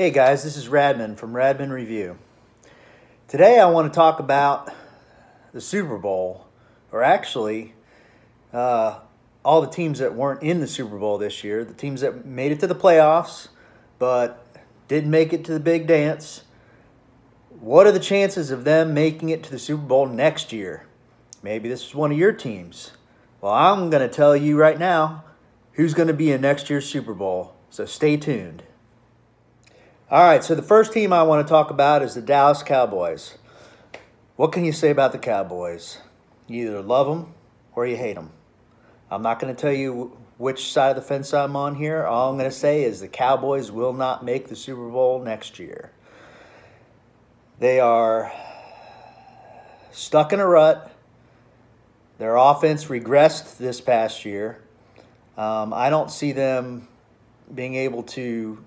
Hey guys, this is Radman from Radman Review. Today I want to talk about the Super Bowl, or actually all the teams that weren't in the Super Bowl this year, the teams that made it to the playoffs but didn't make it to the big dance. What are the chances of them making it to the Super Bowl next year? Maybe this is one of your teams. Well, I'm going to tell you right now who's going to be in next year's Super Bowl, so stay tuned. All right, so the first team I want to talk about is the Dallas Cowboys. What can you say about the Cowboys? You either love them or you hate them. I'm not going to tell you which side of the fence I'm on here. All I'm going to say is the Cowboys will not make the Super Bowl next year. They are stuck in a rut. Their offense regressed this past year. I don't see them being able to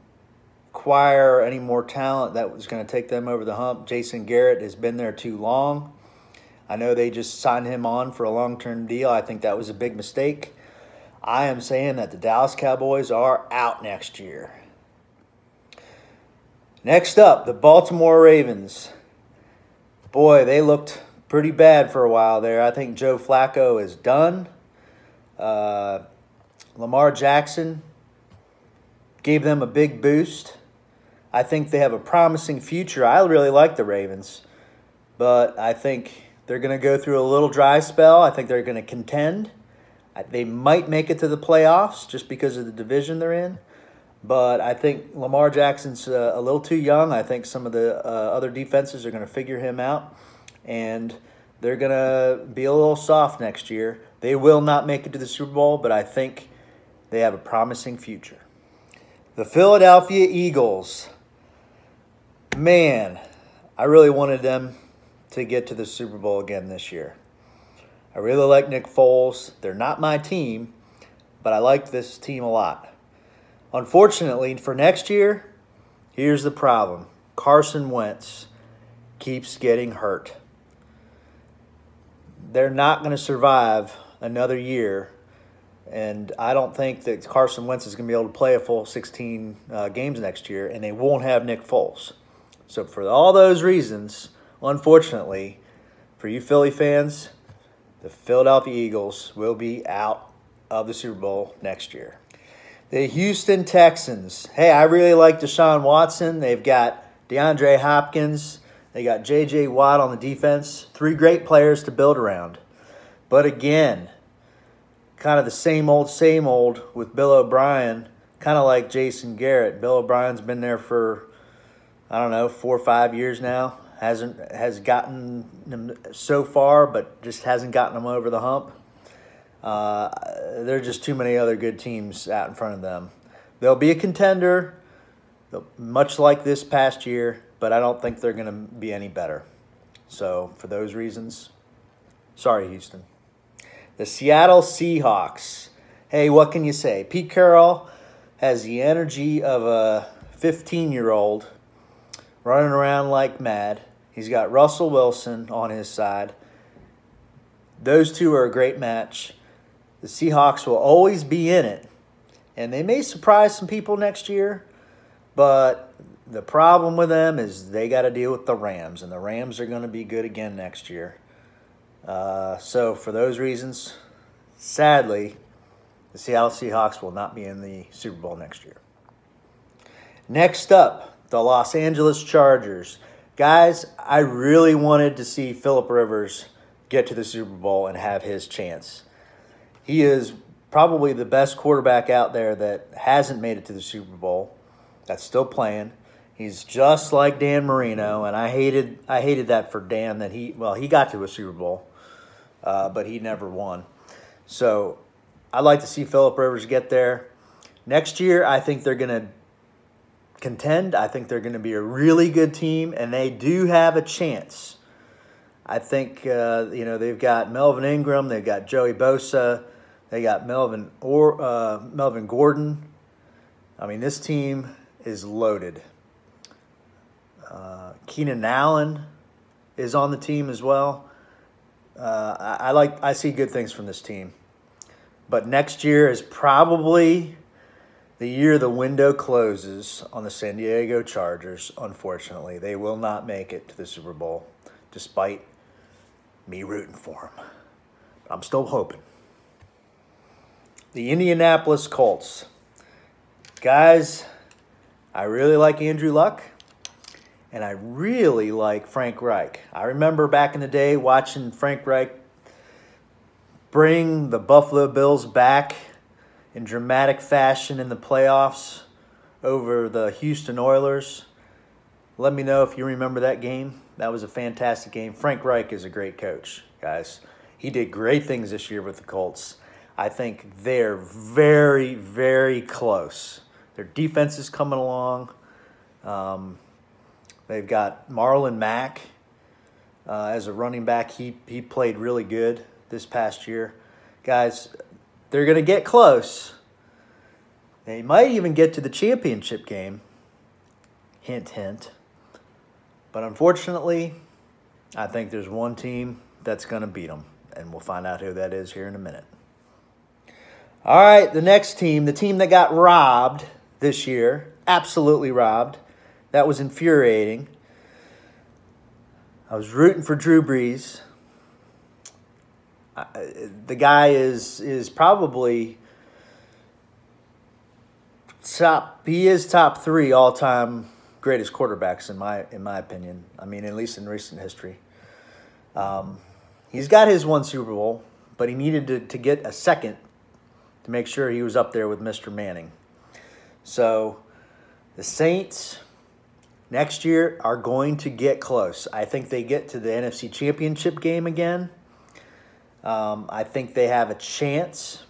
acquire any more talent that was going to take them over the hump. Jason Garrett has been there too long. I know they just signed him on for a long-term deal. I think that was a big mistake. I am saying that the Dallas Cowboys are out next year. Next up, the Baltimore Ravens. Boy, they looked pretty bad for a while there. I think Joe Flacco is done. Lamar Jackson gave them a big boost. I think they have a promising future. I really like the Ravens, but I think they're going to go through a little dry spell. I think they're going to contend. They might make it to the playoffs just because of the division they're in, but I think Lamar Jackson's a little too young. I think some of the other defenses are going to figure him out, and they're going to be a little soft next year. They will not make it to the Super Bowl, but I think they have a promising future. The Philadelphia Eagles. Man, I really wanted them to get to the Super Bowl again this year. I really like Nick Foles. They're not my team, but I like this team a lot. Unfortunately, for next year, here's the problem. Carson Wentz keeps getting hurt. They're not going to survive another year, and I don't think that Carson Wentz is going to be able to play a full 16 games next year, and they won't have Nick Foles. So for all those reasons, unfortunately, for you Philly fans, the Philadelphia Eagles will be out of the Super Bowl next year. The Houston Texans. Hey, I really like Deshaun Watson. They've got DeAndre Hopkins. They got J.J. Watt on the defense. 3 great players to build around. But again, kind of the same old with Bill O'Brien, kind of like Jason Garrett. Bill O'Brien's been there for, I don't know, 4 or 5 years now. Has gotten them so far, but just hasn't gotten them over the hump. There are just too many other good teams out in front of them. They'll be a contender, much like this past year, but I don't think they're going to be any better. So for those reasons, sorry, Houston. The Seattle Seahawks. Hey, what can you say? Pete Carroll has the energy of a 15-year-old running around like mad. He's got Russell Wilson on his side. Those two are a great match. The Seahawks will always be in it, and they may surprise some people next year, but the problem with them is they got to deal with the Rams, and the Rams are going to be good again next year. So for those reasons, sadly, the Seattle Seahawks will not be in the Super Bowl next year. Next up, the Los Angeles Chargers. Guys, I really wanted to see Phillip Rivers get to the Super Bowl and have his chance. He is probably the best quarterback out there that hasn't made it to the Super Bowl, that's still playing. He's just like Dan Marino, and I hated that for Dan that he got to a Super Bowl, but he never won. So I'd like to see Phillip Rivers get there. Next year, I think they're going to contend. I think they're going to be a really good team, and they do have a chance. I think they've got Melvin Ingram, they've got Joey Bosa, they got Melvin Gordon. I mean, this team is loaded. Keenan Allen is on the team as well. I see good things from this team. But next year is probably the year the window closes on the San Diego Chargers, unfortunately. They will not make it to the Super Bowl, despite me rooting for them. I'm still hoping. The Indianapolis Colts. Guys, I really like Andrew Luck, and I really like Frank Reich. I remember back in the day watching Frank Reich bring the Buffalo Bills back in dramatic fashion in the playoffs over the Houston Oilers. Let me know if you remember that game. That was a fantastic game. Frank Reich is a great coach, guys. He did great things this year with the Colts. I think they're very, very close. Their defense is coming along. They've got Marlon Mack as a running back. He played really good this past year. Guys, they're going to get close. They might even get to the championship game. Hint, hint. But unfortunately, I think there's one team that's going to beat them. And we'll find out who that is here in a minute. All right, the next team, the team that got robbed this year, absolutely robbed. That was infuriating. I was rooting for Drew Brees. The guy is probably top. He is top 3 all-time greatest quarterbacks in my opinion. I mean, at least in recent history. He's got his one Super Bowl, but he needed to get a second to make sure he was up there with Mr. Manning. So the Saints next year are going to get close. I think they get to the NFC Championship game again. I think they have a chance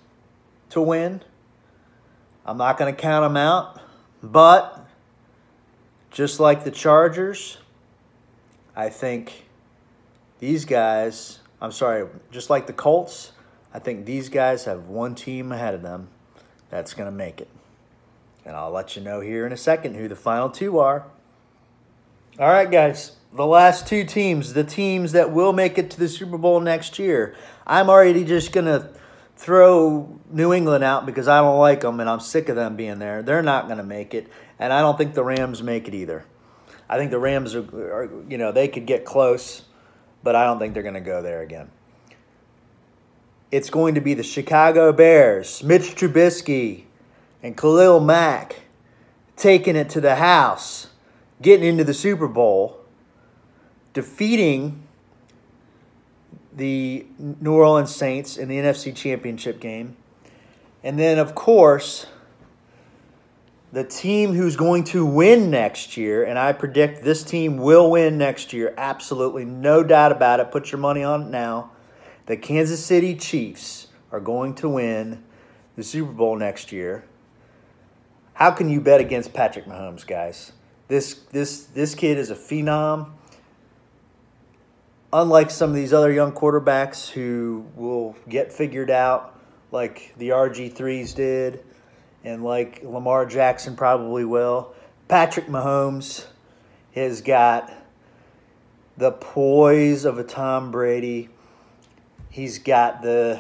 to win. I'm not going to count them out, but just like the Chargers, I think these guys, just like the Colts, I think these guys have one team ahead of them that's going to make it. And I'll let you know here in a second who the final 2 are. All right, guys, the last 2 teams, the teams that will make it to the Super Bowl next year. I'm already just going to throw New England out because I don't like them and I'm sick of them being there. They're not going to make it, and I don't think the Rams make it either. I think the Rams are they could get close, but I don't think they're going to go there again. It's going to be the Chicago Bears, Mitch Trubisky, and Khalil Mack taking it to the house, getting into the Super Bowl, defeating the New Orleans Saints in the NFC Championship game. And then, of course, the team who's going to win next year, and I predict this team will win next year, absolutely no doubt about it. Put your money on it now. The Kansas City Chiefs are going to win the Super Bowl next year. How can you bet against Patrick Mahomes, guys? This kid is a phenom. Unlike some of these other young quarterbacks who will get figured out like the RG3s did and like Lamar Jackson probably will, Patrick Mahomes has got the poise of a Tom Brady. He's got the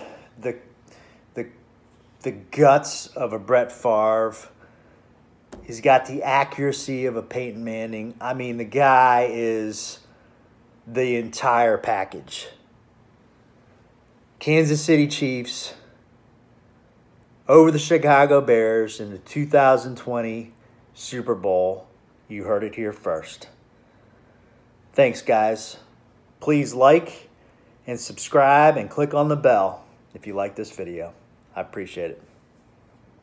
guts of a Brett Favre. He's got the accuracy of a Peyton Manning. I mean, the guy is the entire package. Kansas City Chiefs over the Chicago Bears in the 2020 Super Bowl. You heard it here first. Thanks, guys. Please like and subscribe and click on the bell if you like this video. I appreciate it.